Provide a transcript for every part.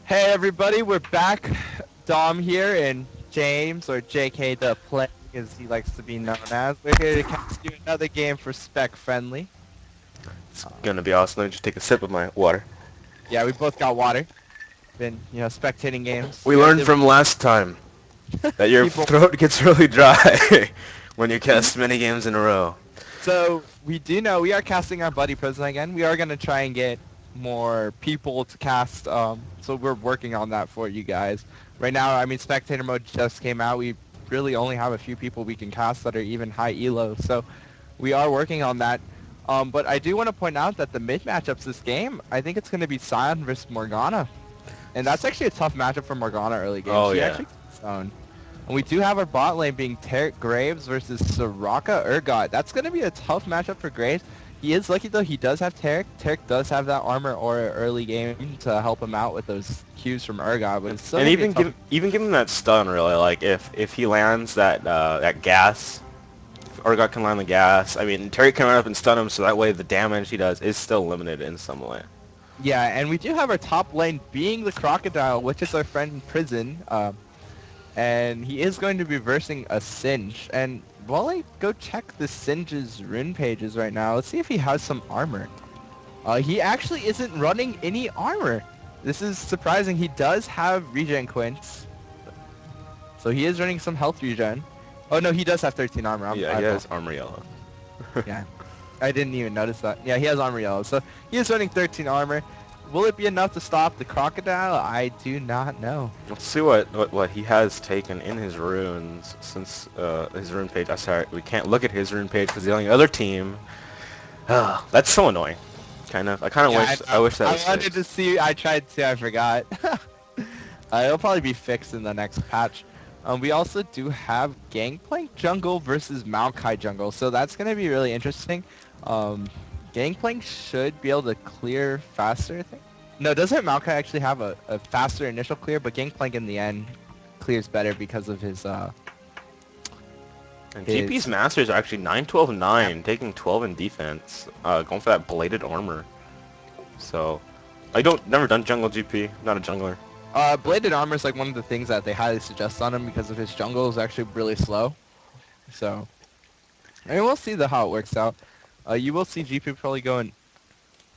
Hey everybody, we're back. Dom here and James, or JKdaPlague as he likes to be known as. We're here to cast you another game for Spec Friendly. It's gonna be awesome. Let me just take a sip of my water. Yeah, we both got water. Been, spectating games. We You guys learned did from last time that your people. throat gets really dry when you cast many games in a row. So we do know we are casting our buddy Prisn again. We are gonna try and get more people to cast. So we're working on that for you guys. Right now, I mean, spectator mode just came out. We really only have a few people we can cast that are even high elo. So we are working on that. But I do want to point out that the mid matchups this game, I think it's going to be Sion versus Morgana. And that's actually a tough matchup for Morgana early game. Oh She yeah. actually zone. And we do have our bot lane being Tarek Graves versus Soraka Urgot. That's going to be a tough matchup for Graves. He is lucky though. He does have Tarek. Tarek does have that armor aura early game to help him out with those Qs from Urgot. But it's still And going to be a tough. even give him that stun really. Like if he lands that gas, Orgot can land the gas. I mean Terry can run up and stun him, so that way the damage he does is still limited in some way. Yeah, and we do have our top lane being the Crocodile, which is our friend in Prison. And he is going to be versing a Singe. And while I go check the Singe's rune pages right now, let's see if he has some armor. He actually isn't running any armor. This is surprising. He does have regen quints, so he is running some health regen. Oh no, he does have 13 armor. Yeah, I he has apologize. armor yellow. Yeah, I didn't even notice that. Yeah, he has armor yellow, so he is running 13 armor. Will it be enough to stop the crocodile? I do not know. Let's see what he has taken in his runes since his rune page. I'm sorry, we can't look at his rune page because the only other team. That's so annoying. I kind of Yeah, wish I wish that I was wanted to fixed. see. I tried to. I forgot. It'll probably be fixed in the next patch. We also do have Gangplank Jungle versus Maokai Jungle, so that's going to be really interesting. Um, Gangplank should be able to clear faster, I think. No, doesn't Maokai actually have a faster initial clear, but Gangplank in the end clears better because of And GP's his masters are actually 9, 12, 9, taking 12 in defense, going for that bladed armor. So, I don't never done jungle GP, not a jungler. Bladed Armor is like one of the things that they highly suggest on him because of his jungle is actually really slow. So, I mean, we'll see how it works out. You will see GP probably going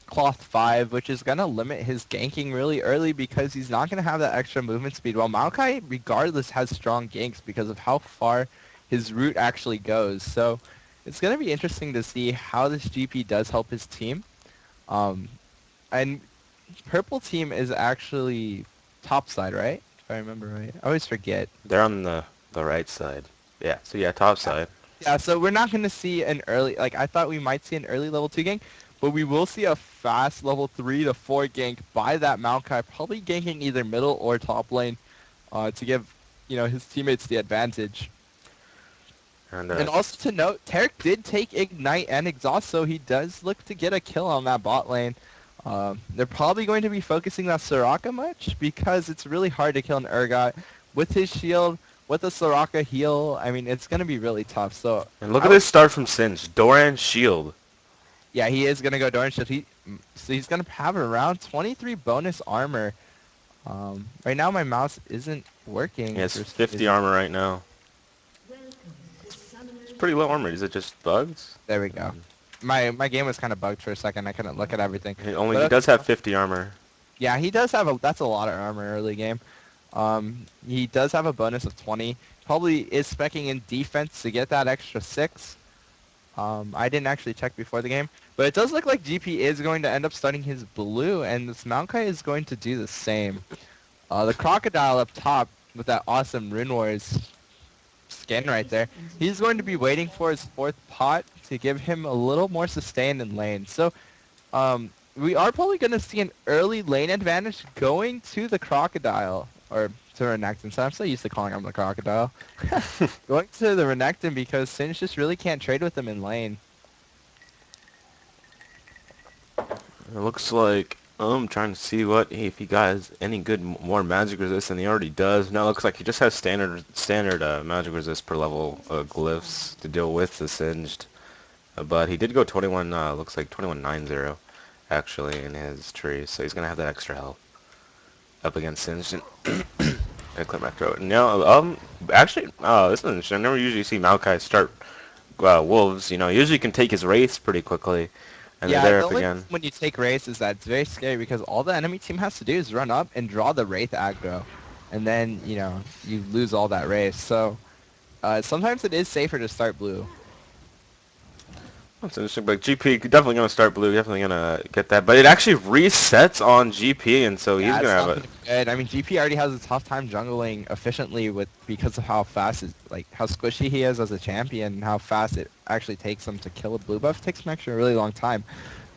Cloth 5, which is going to limit his ganking really early because he's not going to have that extra movement speed. While Maokai, regardless, has strong ganks because of how far his route actually goes. So, it's going to be interesting to see how this GP does help his team. Um, and purple team is actually top side, right? If I remember right. I always forget. They're on the right side. Yeah, so yeah, top Yeah. side. Yeah, so we're not going to see an early, like I thought we might see an early level 2 gank, but we will see a fast level 3 to 4 gank by that Maokai, probably ganking either middle or top lane to give, his teammates the advantage. And And also to note, Tarek did take Ignite and Exhaust, so he does look to get a kill on that bot lane. They're probably going to be focusing on Soraka much because it's really hard to kill an Urgot with his shield, with a Soraka heal. I mean, it's going to be really tough. So and look I at would, this start from Singe. Doran shield. yeah, he is going to go Doran shield. So he's going to have around 23 bonus armor. Right now my mouse isn't He working has for some 50 reason. armor right now. It's pretty low armor. Is it just bugs? There we go. My game was kind of bugged for a second. I couldn't look at everything. He But does have 50 armor. yeah, he does have that's a lot of armor early game. He does have a bonus of 20. Probably is specking in defense to get that extra 6. I didn't actually check before the game, but it does look like GP is going to end up starting his blue, and this Maokai is going to do the same. The Crocodile up top with that awesome Rune Wars skin right there, he's going to be waiting for his 4th pot to give him a little more sustain in lane. So we are probably going to see an early lane advantage going to the Crocodile, or to Renekton. So I'm so used to calling him the Crocodile. Going to the Renekton because Singe just really can't trade with him in lane. It looks like I'm trying to see if he got any good more magic resist than he already does. No, it looks like he just has standard magic resist per level glyphs to deal with the Singed. But he did go 21. Looks like 2190 actually in his tree, so he's gonna have that extra health. up against Singe. I clear my throat. No, actually, this is interesting. I never usually see Maokai start wolves. You know, usually you can take his wraiths pretty quickly, and they're Yeah, there the up only again. problem when you take Wraith is that it's very scary because all the enemy team has to do is run up and draw the Wraith aggro. And then, you lose all that Wraith. So, sometimes it is safer to start blue. That's interesting, but GP definitely gonna start blue. Definitely gonna get that, but it actually resets on GP, and so he's Yeah, gonna it's have not a. gonna be good. I mean, GP already has a tough time jungling efficiently because of how fast how squishy he is as a champion and how fast it actually takes him to kill a blue buff. It takes him actually a really long time.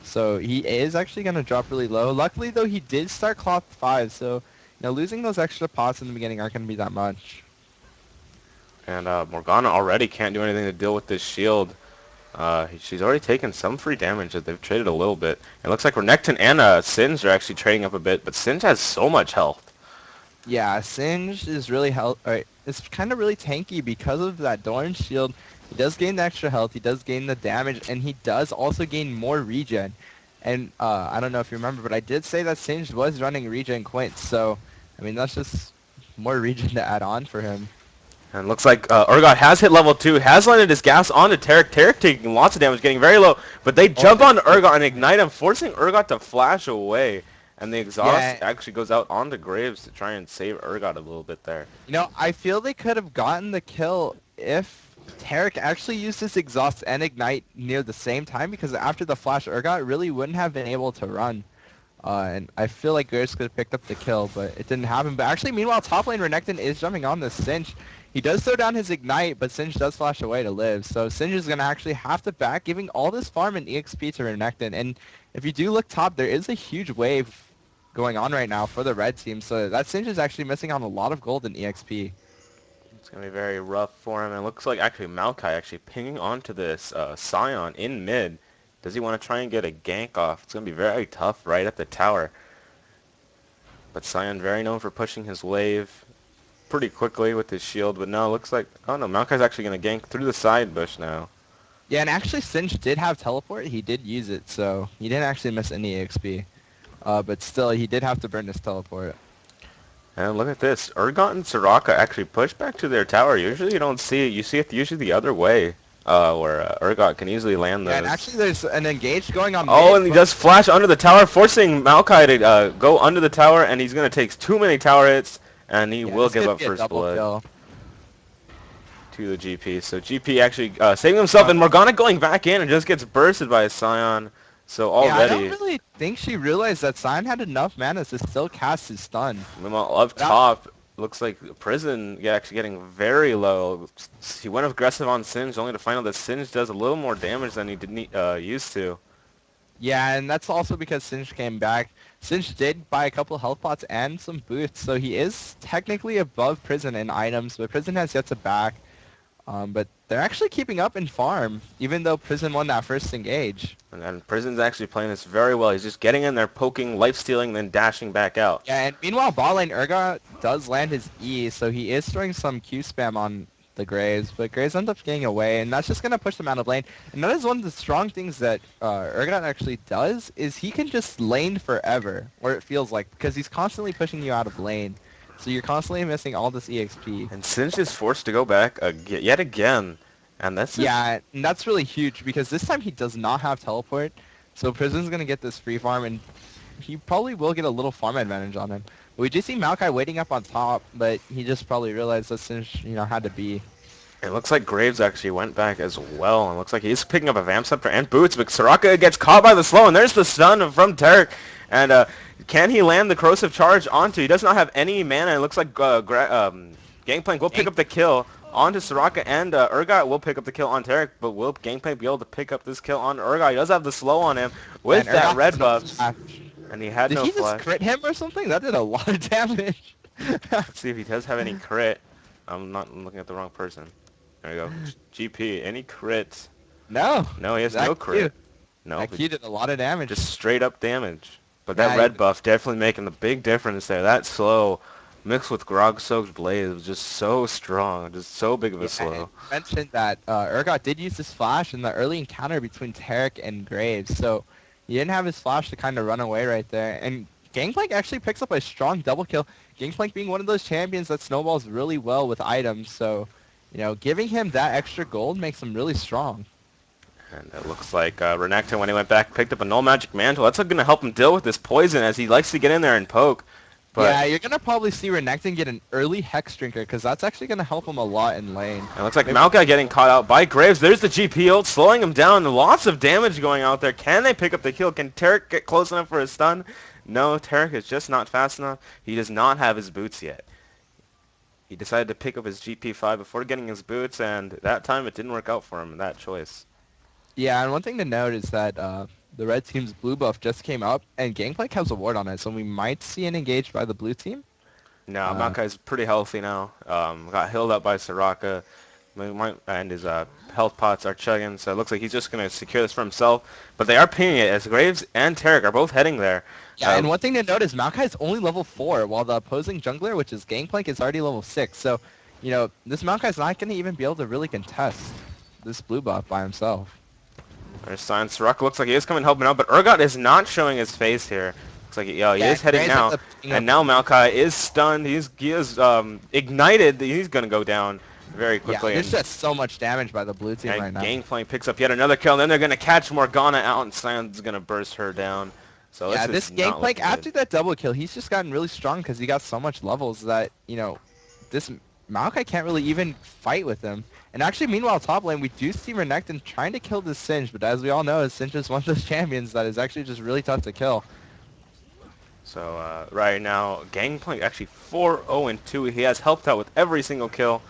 So he is actually gonna drop really low. Luckily though, he did start cloth 5, so losing those extra pots in the beginning aren't gonna be that much. And Morgana already can't do anything to deal with this shield. She's already taken some free damage that they've traded a little bit. It looks like Renekton and Sins are actually trading up a bit, but Sins has so much health. Yeah, Singe is really it's kind of really tanky because of that Dorn shield. He does gain the extra health, he does gain the damage, and he does also gain more regen. And I don't know if you remember, but I did say that Singe was running regen quints, so I mean that's just more regen to add on for him. And looks like Urgot has hit level 2, has landed his gas onto Tarek. Tarek taking lots of damage, getting very low, but they Oh, jump onto Urgot and ignite him, forcing Urgot to flash away. And the exhaust yeah, actually goes out onto Graves to try and save Urgot a little bit there. I feel they could have gotten the kill if Tarek actually used his exhaust and ignite near the same time, because after the flash Urgot really wouldn't have been able to run. And I feel like Gertz could have picked up the kill, but it didn't happen. But actually, meanwhile, top lane Renekton is jumping on this Singe. He does throw down his Ignite, but Singe does flash away to live. So Singe is going to actually have to back, giving all this farm and EXP to Renekton. And if you do look top, there is a huge wave going on right now for the red team. So that Singe is actually missing on a lot of gold and EXP. It's going to be very rough for him. And it looks like actually Maokai actually pinging onto this Scion in mid. Does he want to try and get a gank off? It's going to be very tough right at the tower. But Scion very known for pushing his wave pretty quickly with his shield. But now it looks like, oh no, Maokai's actually going to gank through the side bush now. Yeah, and actually Singe did have teleport. He did use it, so he didn't actually miss any EXP. But still, he did have to burn his teleport. And look at this. Urgot and Soraka actually push back to their tower. Usually you don't see it. You see it usually the other way, where Urgot can easily land Yeah, and those. actually there's an engage going on Oh, mid, and he but does flash under the tower, forcing Maokai to go under the tower, and he's going to take too many tower hits, and he yeah, will this give could up be a first double blood kill. to the GP. So GP actually saving himself, and Morgana going back in and just gets bursted by a Scion. So Yeah, I don't already, really think she realized that Sion had enough mana to still cast his stun. meanwhile, up Without, top, looks like Prisn actually getting very low. He went aggressive on Singe, only to find out that Singe does a little more damage than he did used to. yeah, and that's also because Singe came back. Singe did buy a couple health pots and some boots, so he is technically above Prison in items, but Prison has yet to back. But they're actually keeping up in farm, even though Prison won that first engage. And Prison's actually playing this very well. He's just getting in there, poking, life-stealing, then dashing back out. Yeah, and meanwhile, bot lane Urgot does land his E, so he is throwing some Q spam on the Graves, but Graves ends up getting away, and that's just going to push them out of lane. And that is one of the strong things that Urgot actually does, is he can just lane forever, or it feels like, because he's constantly pushing you out of lane. So you're constantly missing all this EXP. And Singe is forced to go back yet again. And that's just... Yeah, and that's really huge, because this time he does not have teleport, so Prison's going to get this free farm, and he probably will get a little farm advantage on him. We just see Maokai waiting up on top, but he just probably realized that Singe, had to be. It looks like Graves actually went back as well. And it looks like he's picking up a Vamp Scepter and boots. But Soraka gets caught by the slow. And there's the stun from Tarek. And can he land the corrosive charge onto? He does not have any mana. It looks like Gangplank will pick up the kill onto Soraka. And Urgot will pick up the kill on Tarek. But will Gangplank be able to pick up this kill on Urgot? He does have the slow on him with And that Urgot red has no buff. flash. And he had Did no he flash. just crit him or something? That did a lot of damage. Let's see if he does have any crit. I'm looking at the wrong person. There we go. GP, any crits? No. No, he has That no Q. crit. No, That Q did a lot of damage. just straight up damage. But that Yeah, red buff definitely making the big difference there. That slow mixed with Grog-soaked Blaze was just so strong. Just so big of a and slow. you mentioned that Urgot did use his flash in the early encounter between Tarek and Graves, so he didn't have his flash to kind of run away right there. And Gangplank actually picks up a strong double kill. Gangplank being one of those champions that snowballs really well with items, so, giving him that extra gold makes him really strong. And it looks like Renekton, when he went back, picked up a null magic mantle. That's going to help him deal with this poison as he likes to get in there and poke. But Yeah, you're going to probably see Renekton get an early Hex Drinker, because that's actually going to help him a lot in lane. it looks like Maybe Maokai getting caught out by Graves. There's the GP ult, slowing him down. Lots of damage going out there. Can they pick up the kill? Can Tarek get close enough for a stun? No, Tarek is just not fast enough. He does not have his boots yet. He decided to pick up his GP5 before getting his boots, and that time it didn't work out for him, that choice. Yeah, and one thing to note is that the red team's blue buff just came up, and Gangplank has a ward on it, so we might see an engage by the blue team. No, Maokai's pretty healthy now. Got healed up by Soraka, and his health pots are chugging, so it looks like he's just going to secure this for himself. But they are pinging it, as Graves and Tarek are both heading there. Yeah, and one thing to note is Maokai is only level 4, while the opposing jungler, which is Gangplank, is already level 6. So, this Maokai's not going to even be able to really contest this blue buff by himself. There's signs. Soraka looks like he is coming helping out, but Urgot is not showing his face here. Looks like he is heading now, and now Maokai is stunned. He is ignited. He's gonna go down very quickly. Yeah, there's just so much damage by the blue team right now. Gangplank picks up yet another kill, and then they're gonna catch Morgana out, and Sion's gonna burst her down. So yeah, this Gangplank after that double kill, he's just gotten really strong because he got so much levels that this Maokai can't really even fight with him. And actually, meanwhile, top lane, we do see Renekton trying to kill this Singed, but as we all know, Singed is one of those champions that is actually just really tough to kill. So right now, Gangplank actually 4-0-2. He has helped out with every single kill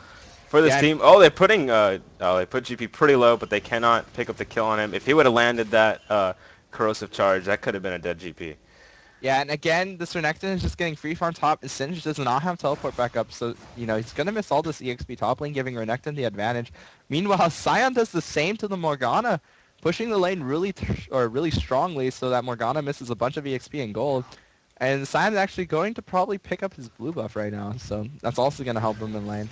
for this team. Oh, they put GP pretty low, but they cannot pick up the kill on him. If he would have landed that corrosive charge, that could have been a dead GP. Yeah, and again, this Renekton is just getting free farm top. Singed does not have teleport back up, so, he's going to miss all this EXP top lane, giving Renekton the advantage. Meanwhile, Sion does the same to the Morgana, pushing the lane really strongly so that Morgana misses a bunch of EXP and gold. And Sion's actually going to probably pick up his blue buff right now, so that's also going to help him in lane.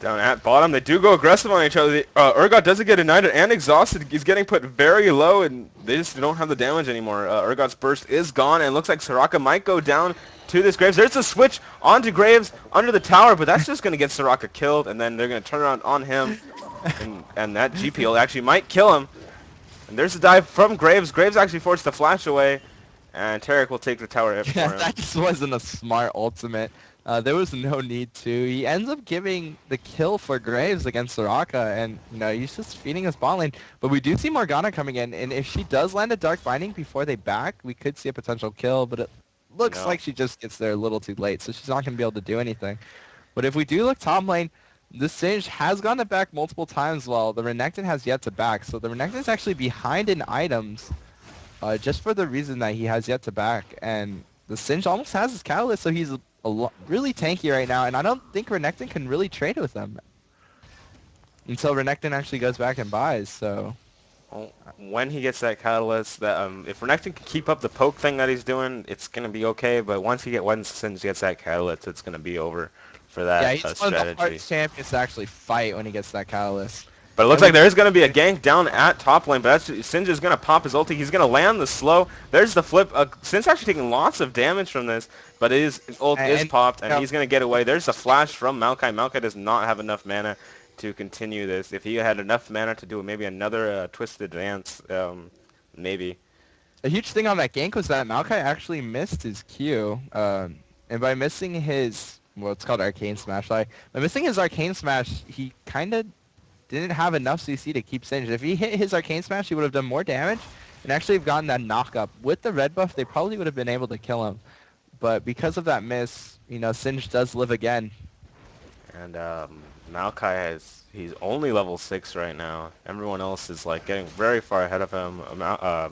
Down at bottom, they do go aggressive on each other. Urgot doesn't get ignited and exhausted. He's getting put very low, and they just don't have the damage anymore. Urgot's burst is gone, and it looks like Soraka might go down to this Graves. There's a switch onto Graves under the tower, but that's just going to get Soraka killed, and then they're going to turn around on him, and that GP actually might kill him. And there's a dive from Graves. Graves actually forced the flash away, and Tarek will take the tower hit for him. That just wasn't a smart ultimate. There was no need to. He ends up giving the kill for Graves against Soraka, and he's just feeding his bot lane. But we do see Morgana coming in, and if she does land a Dark Binding before they back, we could see a potential kill, but it looks like she just gets there a little too late, so she's not going to be able to do anything. But if we do look top lane, the Singed has gone to back multiple times while the Renekton has yet to back. So the Renekton is actually behind in items just for the reason that he has yet to back. And the Singed almost has his Catalyst, so he's really tanky right now, and I don't think Renekton can really trade with him until Renekton actually goes back and buys, so... Well, when he gets that Catalyst, if Renekton can keep up the poke thing that he's doing, it's going to be okay, but once Singed gets that Catalyst, it's going to be over for that strategy. Yeah, he's one of the hardest champions to actually fight when he gets that Catalyst. But it looks like there is going to be a gank down at top lane, but Singed is going to pop his ulti. He's going to land the slow. There's the flip. Singed's actually taking lots of damage from this, but his ult is popped, and he's going to get away. There's a flash from Maokai. Maokai does not have enough mana to continue this. If he had enough mana to do maybe another twisted dance, maybe. A huge thing on that gank was that Maokai actually missed his Q, and by missing his, well, it's called Arcane Smash. By missing his Arcane Smash, he kind of didn't have enough CC to keep Singed. If he hit his Arcane Smash, he would have done more damage and actually have gotten that knock-up. With the red buff, they probably would have been able to kill him. But because of that miss, Singed does live again. And Maokai he's only level 6 right now. Everyone else is like getting very far ahead of him.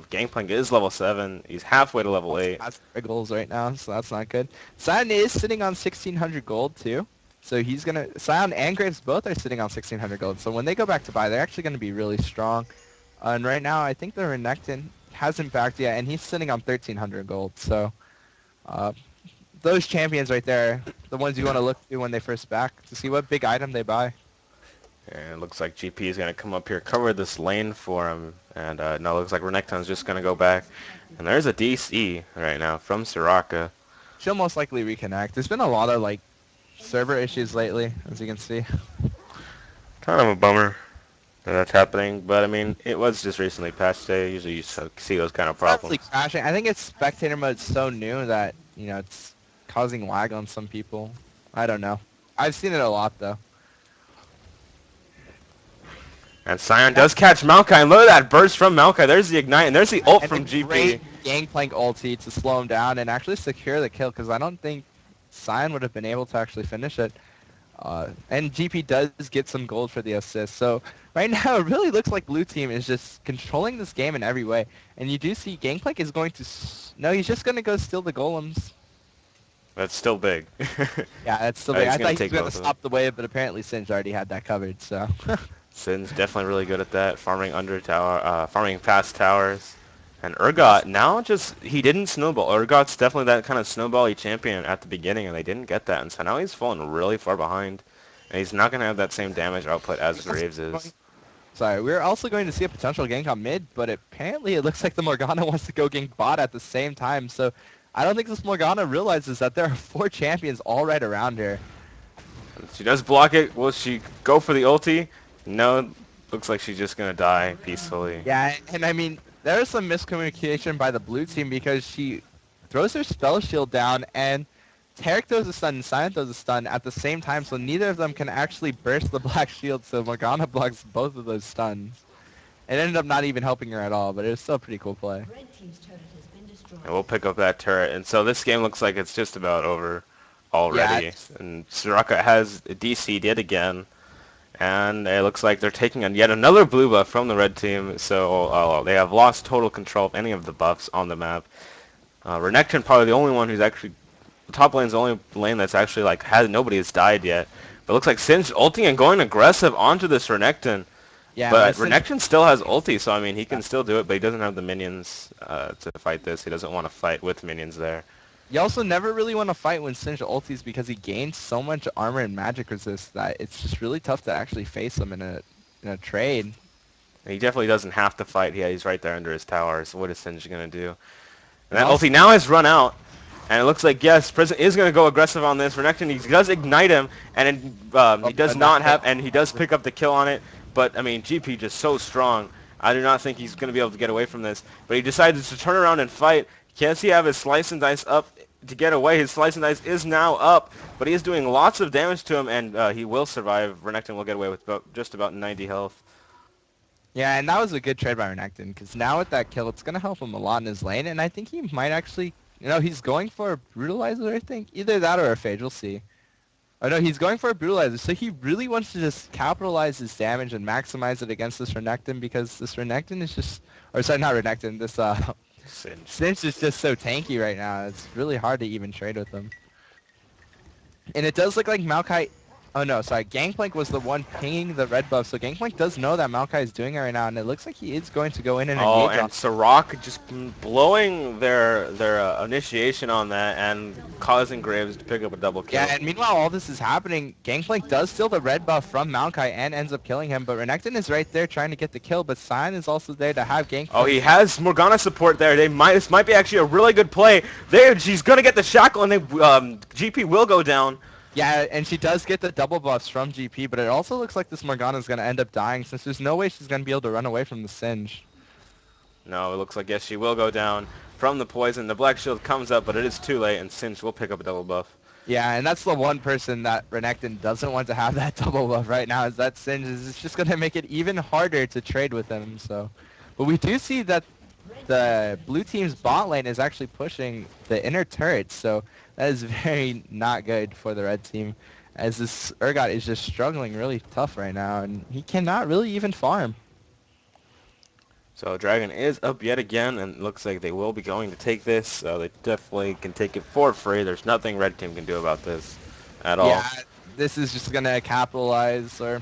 Gangplank is level 7. He's halfway to level 8. That's goals right now, so that's not good. Sion is sitting on 1,600 gold too. So he's going to... Sion and Graves both are sitting on 1,600 gold. So when they go back to buy, they're actually going to be really strong. And right now, I think the Renekton hasn't backed yet, and he's sitting on 1,300 gold. So those champions right there, the ones you want to look to when they first back, to see what big item they buy. And it looks like GP is going to come up here, cover this lane for him. And no, it looks like Renekton's just going to go back. And there's a DC right now from Soraka. She'll most likely reconnect. There's been a lot of like server issues lately, as you can see. Kind of a bummer that that's happening. But, I mean, it was just recently patched today. Usually you see those kind of It's not really problems. crashing. I think it's spectator mode so new that, it's causing lag on some people. I don't know. I've seen it a lot though. And Sion does catch Maokai. And look at that burst from Maokai. There's the Ignite. And there's the ult And a from great GP. Gangplank ulti to slow him down and actually secure the kill because I don't think Sion would have been able to actually finish it. And GP does get some gold for the assist. So right now it really looks like Blue Team is just controlling this game in every way. And you do see Gangplank is going to... No, he's just going to go steal the golems. That's still big. Yeah, that's still big. He's I going thought to he was take going to both of them. stop the wave, but apparently Singe already had that covered, so... Sin's definitely really good at that, farming under tower, farming past towers. And Urgot now he didn't snowball. Urgot's definitely that kind of snowball-y champion at the beginning, and they didn't get that. And so now he's fallen really far behind, and he's not going to have that same damage output as Graves is. Sorry, we're also going to see a potential gank on mid, but apparently it looks like the Morgana wants to go gank bot at the same time, so I don't think this Morgana realizes that there are 4 champions all right around her. She does block it. Will she go for the ulti? No, looks like she's just going to die peacefully. Yeah, and I mean, there is some miscommunication by the blue team because she throws her spell shield down and Tarek throws a stun and Sion throws a stun at the same time, so neither of them can actually burst the black shield, so Morgana blocks both of those stuns. It ended up not even helping her at all, but it was still a pretty cool play. And we'll pick up that turret. And so this game looks like it's just about over Yeah, already. And Soraka has DC'd yet again. And it looks like they're taking on yet another blue buff from the red team. So they have lost total control of any of the buffs on the map. Renekton probably the only one who's actually... Top lane's the only lane that's actually like nobody has died yet. But it looks like Sin's ulting and going aggressive onto this Renekton. yeah, But but Renekton still has ulti, so I mean he can still do it, but he doesn't have the minions to fight this. He doesn't want to fight with minions there. you also never really want to fight when Singe ultis because he gains so much armor and magic resist that it's just really tough to actually face him in a trade. And he definitely doesn't have to fight. Yeah, he's right there under his tower, so what is Singe going to do? And And that also, ulti now has run out, and it looks like, yes, Prisn is going to go aggressive on this. Renekton, he does ignite him, and he does not have, and he does pick up the kill on it, but, I mean, GP just so strong. I do not think he's going to be able to get away from this, but he decides to turn around and fight. Can't he have his slice and dice up to get away? His slice and dice is now up, but he is doing lots of damage to him, and he will survive. Renekton will get away with just about 90 health. yeah, and that was a good trade by Renekton because now with that kill, it's going to help him a lot in his lane, and I think he might actually, he's going for a Brutalizer, I think. Either that or a Phage, we'll see. Oh no, he's going for a Brutalizer, so he really wants to just capitalize his damage and maximize it against this Renekton because this Renekton is just, or sorry, not Renekton, this Singe. Singe is just so tanky right now. It's really hard to even trade with him. And it does look like Maokai... Oh no, sorry. Gangplank was the one pinging the red buff, so Gangplank does know that Maokai is doing it right now, and it looks like he is going to go in and Oh, engage and on... Soraka just blowing their initiation on that and causing Graves to pick up a double kill. Yeah, and meanwhile all this is happening, Gangplank does steal the red buff from Maokai and ends up killing him, but Renekton is right there trying to get the kill, but Sion is also there to have Gangplank... Oh, he has Morgana support there. This might be actually a really good play. She's gonna get the shackle, and GP will go down. Yeah, and she does get the double buffs from GP, but it also looks like this Morgana is going to end up dying since there's no way she's going to be able to run away from the Singe. No, it looks like, yes, she will go down from the poison. The black shield comes up, but it is too late, and Singe will pick up a double buff. Yeah, and that's the one person that Renekton doesn't want to have that double buff right now is that Singe is just going to make it even harder to trade with him. So, but we do see that the blue team's bot lane is actually pushing the inner turrets, so that is very not good for the red team as this Urgot is just struggling really tough right now, and he cannot really even farm. So Dragon is up yet again, and it looks like they will be going to take this. They definitely can take it for free. There's nothing red team can do about this at all. Yeah, this is just going to capitalize or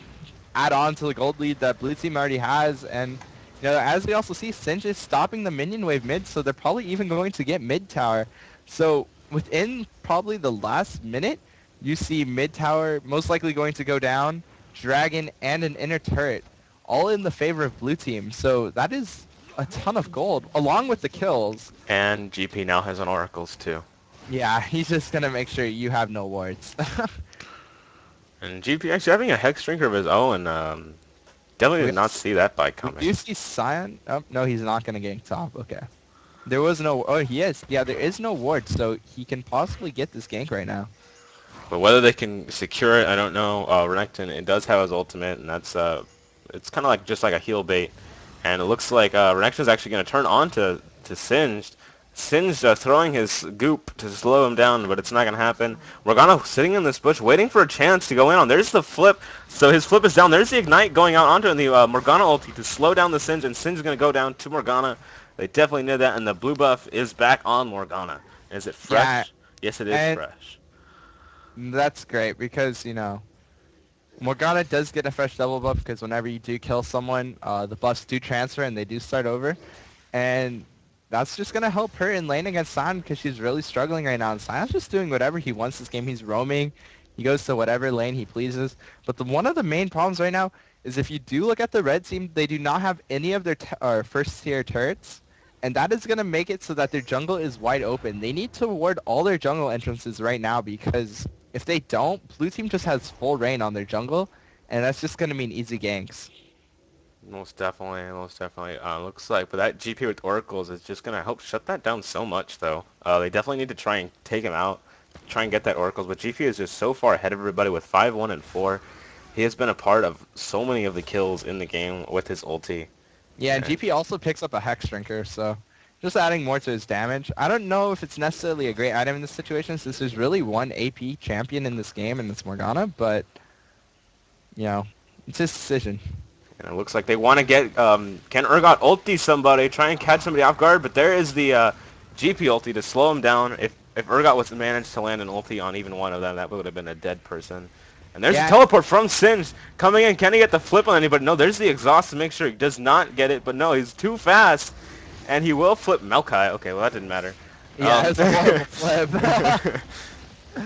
add on to the gold lead that blue team already has, and as we also see, Singe is stopping the minion wave mid, so they're probably even going to get mid tower. So within probably the last minute, you see mid tower most likely going to go down. dragon, and an inner turret, all in the favor of blue team. So that is a ton of gold, along with the kills. And GP now has an oracles too. Yeah, he's just gonna make sure you have no wards. And GP actually having a hex drinker of his own. Definitely we, did not see that by we coming. do see Sion. Oh, no, he's not gonna gank top. Okay. There was no... Oh, he is. Yeah, there is no ward, so he can possibly get this gank right now. But whether they can secure it, I don't know. Renekton, it does have his ultimate, and that's it's kind of like just like a heal bait. And it looks like Renekton's actually going to turn on to Singed. Singed throwing his goop to slow him down, but it's not going to happen. Morgana sitting in this bush, waiting for a chance to go in on. There's the flip. So his flip is down. There's the ignite going out onto the Morgana ulti to slow down the Singed, and Singed is going to go down to Morgana. They definitely knew that, and the blue buff is back on Morgana. Is it Yeah, fresh? Yes, it is and fresh. that's great because, you know, Morgana does get a fresh double buff because whenever you do kill someone, the buffs do transfer and they do start over. And that's just going to help her in lane against Sion because she's really struggling right now. And Sion's just doing whatever he wants this game. He's roaming. He goes to whatever lane he pleases. But one of the main problems right now is if you do look at the red team, they do not have any of their first tier turrets. And that is going to make it so that their jungle is wide open. They need to ward all their jungle entrances right now because if they don't, blue team just has full reign on their jungle. And that's just going to mean easy ganks. Most definitely, most definitely. Looks like, but that GP with Oracles is just gonna help shut that down so much, though. They definitely need to try and take him out, try and get that Oracles. But GP is just so far ahead of everybody with 5-1 and 4. He has been a part of so many of the kills in the game with his ulti. Yeah, and And GP also picks up a Hex Drinker, so just adding more to his damage. I don't know if it's necessarily a great item in this situation since there's really one AP champion in this game and it's Morgana, but, you know, it's his decision. it looks like they want to get can Urgot ulti somebody, try and catch somebody off guard. But there is the GP ulti to slow him down. If Urgot was managed to land an ulti on even one of them, that would have been a dead person. And there's a Yeah, teleport from Singed coming in. Can he get the flip on anybody? No, there's the exhaust to make sure he does not get it. But no, he's too fast. And he will flip Maokai. Okay, well, that didn't matter. yeah, it's a horrible flip.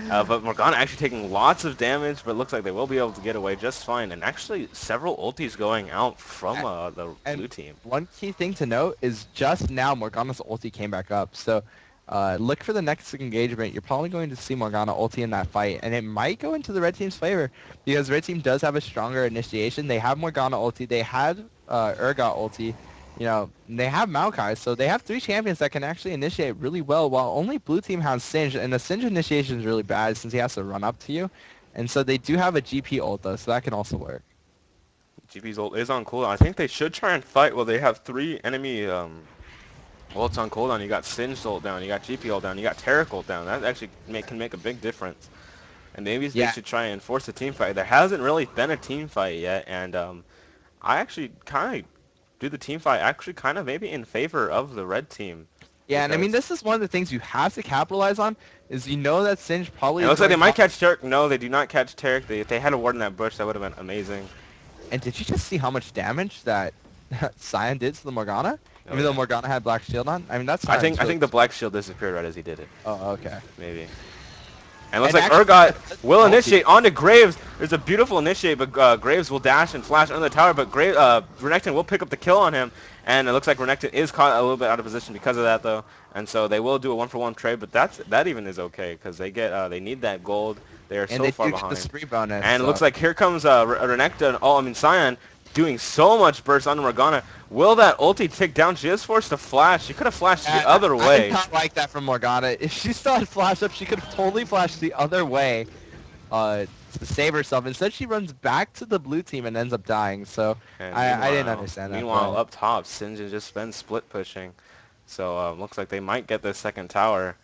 But Morgana actually taking lots of damage, but it looks like they will be able to get away just fine. And actually, several ultis going out from the And blue team. one key thing to note is just now Morgana's ulti came back up. So look for the next engagement. You're probably going to see Morgana ulti in that fight. And it might go into the red team's favor because red team does have a stronger initiation. They have Morgana ulti. They had Urgot ulti. You know, they have Maokai. So they have three champions that can actually initiate really well while only blue team has Singed. And the Singed initiation is really bad since he has to run up to you. And so they do have a GP ult though, so that can also work. GP's ult is on cooldown. I think they should try and fight. Well, they have three enemy ults on cooldown. You got Singed ult down, you got GP ult down, you got Taric ult down. That actually can make a big difference. And maybe they Yeah, should try and force a team fight. There hasn't really been a team fight yet, and I actually kind of do the team fight actually kind of maybe in favor of the red team. yeah, and I mean, Because this is one of the things you have to capitalize on, is you know that Singed probably it is looks like they going might top. catch Taric. No, they do not catch Taric. If they had a ward in that bush, that would have been amazing. And did you just see how much damage that Sion did to the Morgana? Oh Even though yeah. Morgana had Black Shield on? I mean, that's I Sion's think I really... think the black shield disappeared right as he did it. Oh, okay. Maybe. And it looks And like actually, Urgot will ulti. initiate onto Graves. There's a beautiful initiate, but Graves will dash and flash under the tower. But Renekton will pick up the kill on him. And it looks like Renekton is caught a little bit out of position because of that, though. And so they will do a one-for-one trade, but that even is okay because they need that gold. They are And so they far do get the behind. spree bonus, And it looks so... like here comes Renekton. Oh, I mean Sion doing so much burst onto Morgana. Will that ulti take down? She is forced to flash. She could have flashed the other I did way. not like that from Morgana. If she still had flash up, she could have totally flashed the other way uh, to save herself. Instead, she runs back to the blue team and ends up dying. So And I didn't understand that. meanwhile, But up top, Sinjin just been split pushing. So looks like they might get this second tower.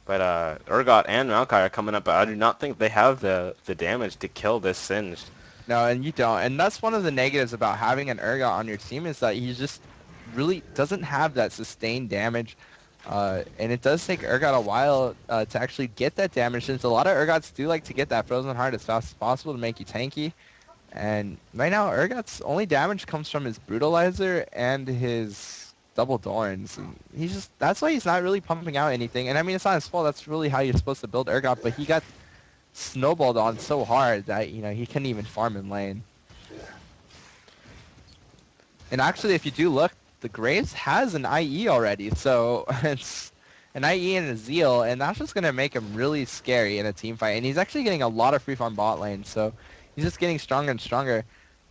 But Urgot and Maokai are coming up, but I do not think they have the damage to kill this Singed. no, and you don't. And that's one of the negatives about having an Urgot on your team is that he just really doesn't have that sustained damage. And it does take Urgot a while to actually get that damage since a lot of Urgots do like to get that frozen heart as fast as possible to make you tanky. And right now, Urgot's only damage comes from his Brutalizer and his Double Dorns. And that's why he's not really pumping out anything. And I mean, it's not his fault. That's really how you're supposed to build Urgot. But he got snowballed on so hard that, he couldn't even farm in lane. And actually, if you do look, the Graves has an IE already, so it's an IE and a Zeal, and that's just going to make him really scary in a team fight. And he's actually getting a lot of free farm bot lane, so he's just getting stronger and stronger.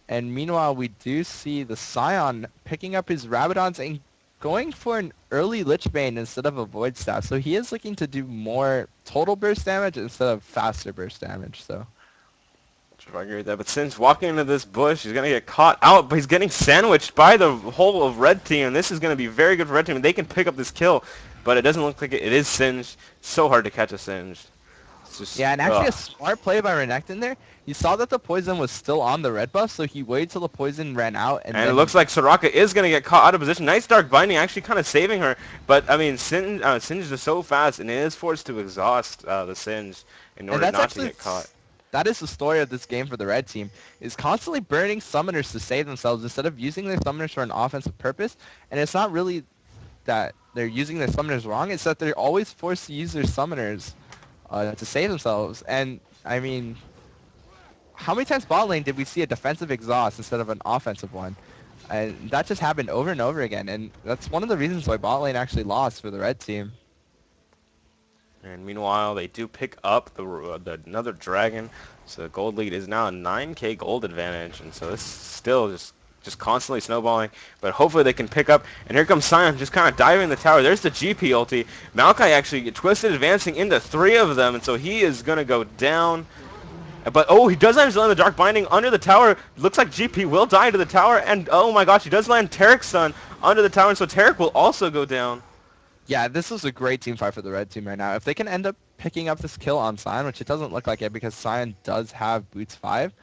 And meanwhile, we do see the Scion picking up his Rabadons and going for an early Lich Bane instead of a Void Staff. So he is looking to do more total burst damage instead of faster burst damage, so... I agree with that, but Singe walking into this bush, he's gonna get caught out, but he's getting sandwiched by the whole of Red Team, and this is gonna be very good for Red Team, and they can pick up this kill, but it doesn't look like it is Singed. So hard to catch a Singed. It's just, Yeah, and actually a smart play by Renek in there. He saw that the poison was still on the red buff, so he waited till the poison ran out, and And then it looks like Soraka is gonna get caught out of position. Nice Dark Binding, actually kind of saving her, but I mean, Singe is so fast, and it is forced to exhaust the Singe in and order that's not to actually get caught. that is the story of this game for the red team, is constantly burning summoners to save themselves instead of using their summoners for an offensive purpose. And it's not really that they're using their summoners wrong, it's that they're always forced to use their summoners to save themselves. And I mean, how many times bot lane did we see a defensive exhaust instead of an offensive one? And that just happened over and over again, and that's one of the reasons why bot lane actually lost for the red team. And meanwhile, they do pick up the another dragon, so the gold lead is now a 9k gold advantage, and so this is still just constantly snowballing, but hopefully they can pick up. And here comes Sion just kind of diving in the tower. There's the GP ulti. Maokai actually twisted, advancing into 3 of them, and so he is going to go down. But, oh, he does have his land the Dark Binding under the tower. Looks like GP will die to the tower, and oh my gosh, he does land Tarek's Stun under the tower, and so Tarek will also go down. Yeah, this is a great team fight for the red team right now. If they can end up picking up this kill on Sion, which it doesn't look like it because Sion does have Boots 5,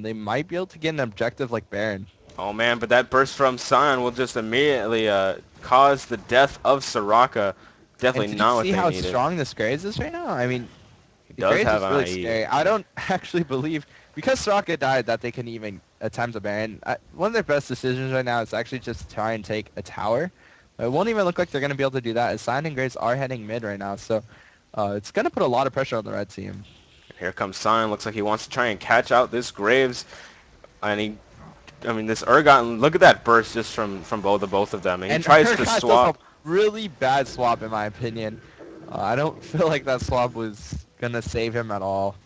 they might be able to get an objective like Baron. Oh man, but that burst from Sion will just immediately cause the death of Soraka. Definitely And not did what you see they how needed. strong this Graves is right now? I mean, He the does Graves have is an really IE. scary. I don't actually believe, because Soraka died, that they can even attempt a Baron. One of their best decisions right now is actually just try and take a tower. It won't even look like they're going to be able to do that, as Sion and Graves are heading mid right now, so it's going to put a lot of pressure on the red team. Here comes Sion. Looks like he wants to try and catch out this Graves. And I mean, this Urgot, look at that burst just from both of them. And he tries to Urgot swap. does a really bad swap, in my opinion. I don't feel like that swap was going to save him at all.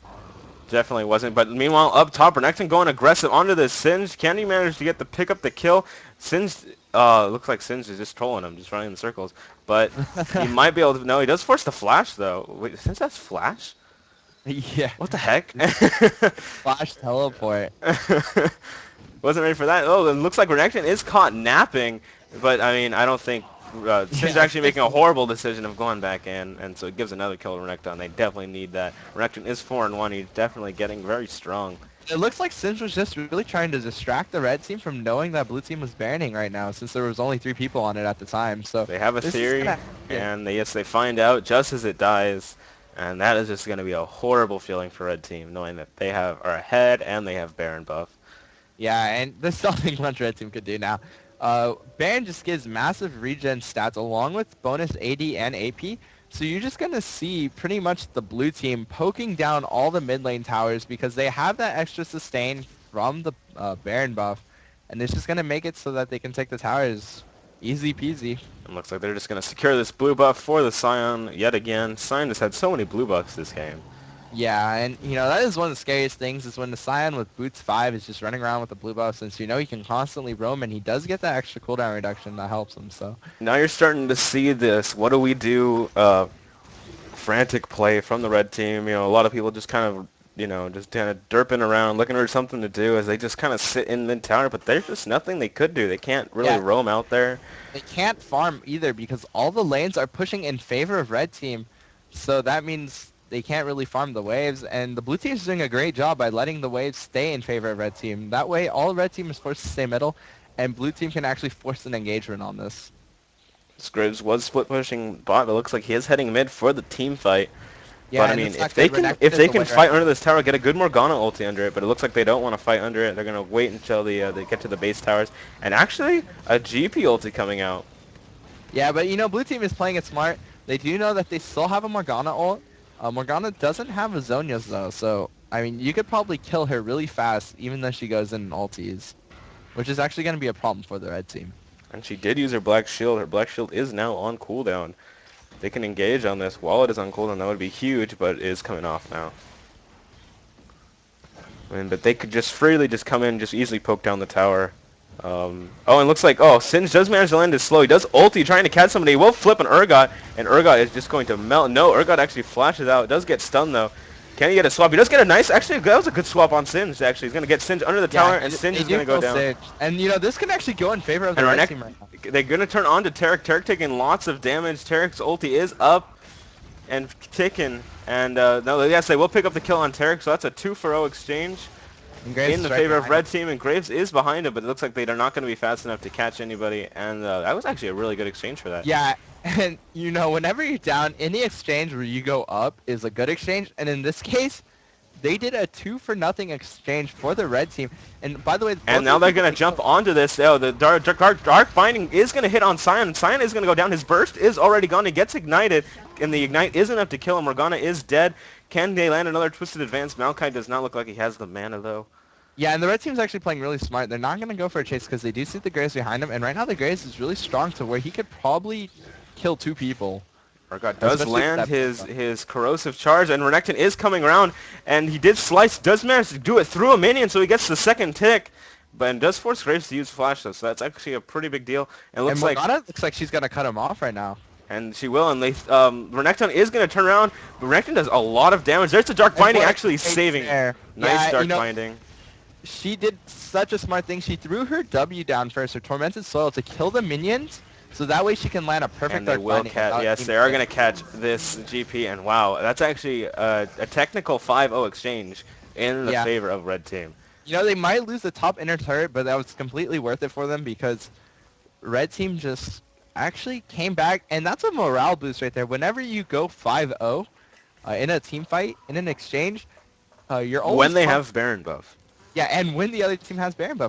Definitely wasn't. But meanwhile, up top, Renekton going aggressive onto this Singe. Can he manage to pick up the kill? Singe, looks like Singe is just trolling him, just running in circles. But he might be able to. No, he does force the flash though. Wait, Singe has flash? Yeah. What the heck? Flash teleport. Wasn't ready for that. Oh, it looks like Renekton is caught napping. But I mean, I don't think Sin's Yeah, actually making a horrible decision of going back in, and so it gives another kill to Renekton. They definitely need that. Renekton is 4-1. He's definitely getting very strong. It looks like Sims was just really trying to distract the red team from knowing that blue team was banning right now, since there was only 3 people on it at the time. So They have a theory, and they find out just as it dies, and that is just going to be a horrible feeling for Red Team, knowing that they are ahead and they have Baron buff. Yeah, and there's nothing much red team could do now. Baron just gives massive regen stats along with bonus AD and AP. So you're just going to see pretty much the blue team poking down all the mid lane towers because they have that extra sustain from the Baron buff. And it's just going to make it so that they can take the towers easy peasy. It looks like they're just going to secure this blue buff for the Scion yet again. Scion has had so many blue buffs this game. Yeah, and that is one of the scariest things is when the Scion with Boots 5 is just running around with the blue buff, since he can constantly roam, and he does get that extra cooldown reduction that helps him. So Now you're starting to see this. What do we do? Frantic play from the red team. A lot of people just kind of, just kind of derping around, looking for something to do as they just kind of sit in mid tower. But there's just nothing they could do. They can't really roam out there. They can't farm either because all the lanes are pushing in favor of red team. So that means they can't really farm the waves, and the blue team is doing a great job by letting the waves stay in favor of red team. That way, all red team is forced to stay middle, and blue team can actually force an engagement on this. Scribs was split pushing bot, but it looks like he is heading mid for the team fight. Yeah, but I mean, if they can fight under this tower, get a good Morgana ulti under it. But it looks like they don't want to fight under it. They're gonna wait until they get to the base towers, and actually a GP ulti coming out. Yeah, but blue team is playing it smart. They do know that they still have a Morgana ult, Morgana doesn't have a Zonia's though, so I mean you could probably kill her really fast even though she goes in and ulties, which is actually going to be a problem for the red team. And she did use her Black Shield. Her Black Shield is now on cooldown. They can engage on this while it is on cooldown. That would be huge, but it is coming off now. I mean, but they could just freely just come in and just easily poke down the tower. Oh, and looks like, oh, Singe does manage to land his slow. He does ulti, trying to catch somebody. He will flip an Urgot, and Urgot is just going to melt. No, Urgot actually flashes out. Does get stunned, though. Can he get a swap? He does get a nice, actually, that was a good swap on Singe, actually. He's going to get Singe under the tower, and Singe is going to go down. Singe. And, this can actually go in favor of the And red Renek, team right now. they're going to turn on to Taric. Taric taking lots of damage. Taric's ulti is up and ticking. And, no, yes, they will pick up the kill on Taric, so that's a 2-for-0 exchange in the favor of red team. And Graves is behind him, but it looks like they are not going to be fast enough to catch anybody. And that was actually a really good exchange for that. Yeah, and, whenever you're down, any exchange where you go up is a good exchange. And in this case, they did a 2-for-0 exchange for the red team. And by the way, and now they're going to jump onto this. Oh, the dark binding is going to hit on Sion. Sion is going to go down. His burst is already gone. He gets ignited, and the ignite is enough to kill him. Morgana is dead. Can they land another Twisted Advance? Maokai does not look like he has the mana, though. Yeah, and the red team's actually playing really smart. They're not going to go for a chase because they do see the Graves behind him. And right now the Graves is really strong to where he could probably kill 2 people. Urgot does land his corrosive charge, and Renekton is coming around, and he did slice, does manage to do it through a minion, so he gets the second tick, but does force Graves to use flash, though, so that's actually a pretty big deal. And looks like Morgana looks like she's gonna cut him off right now. And she will, and Renekton is gonna turn around, but Renekton does a lot of damage. There's the dark binding actually saving. Nice dark binding. She did such a smart thing. She threw her W down first, her Tormented Soil, to kill the minions. So that way she can land a perfect dark binding. Yes, they are going to catch this GP, and wow, that's actually a technical 5-0 exchange in the favor of red team. They might lose the top inner turret, but that was completely worth it for them because red team just actually came back, and that's a morale boost right there. Whenever you go 5-0 in a team fight, in an exchange, you're always... When they have Baron buff. Yeah, and when the other team has Baron buff.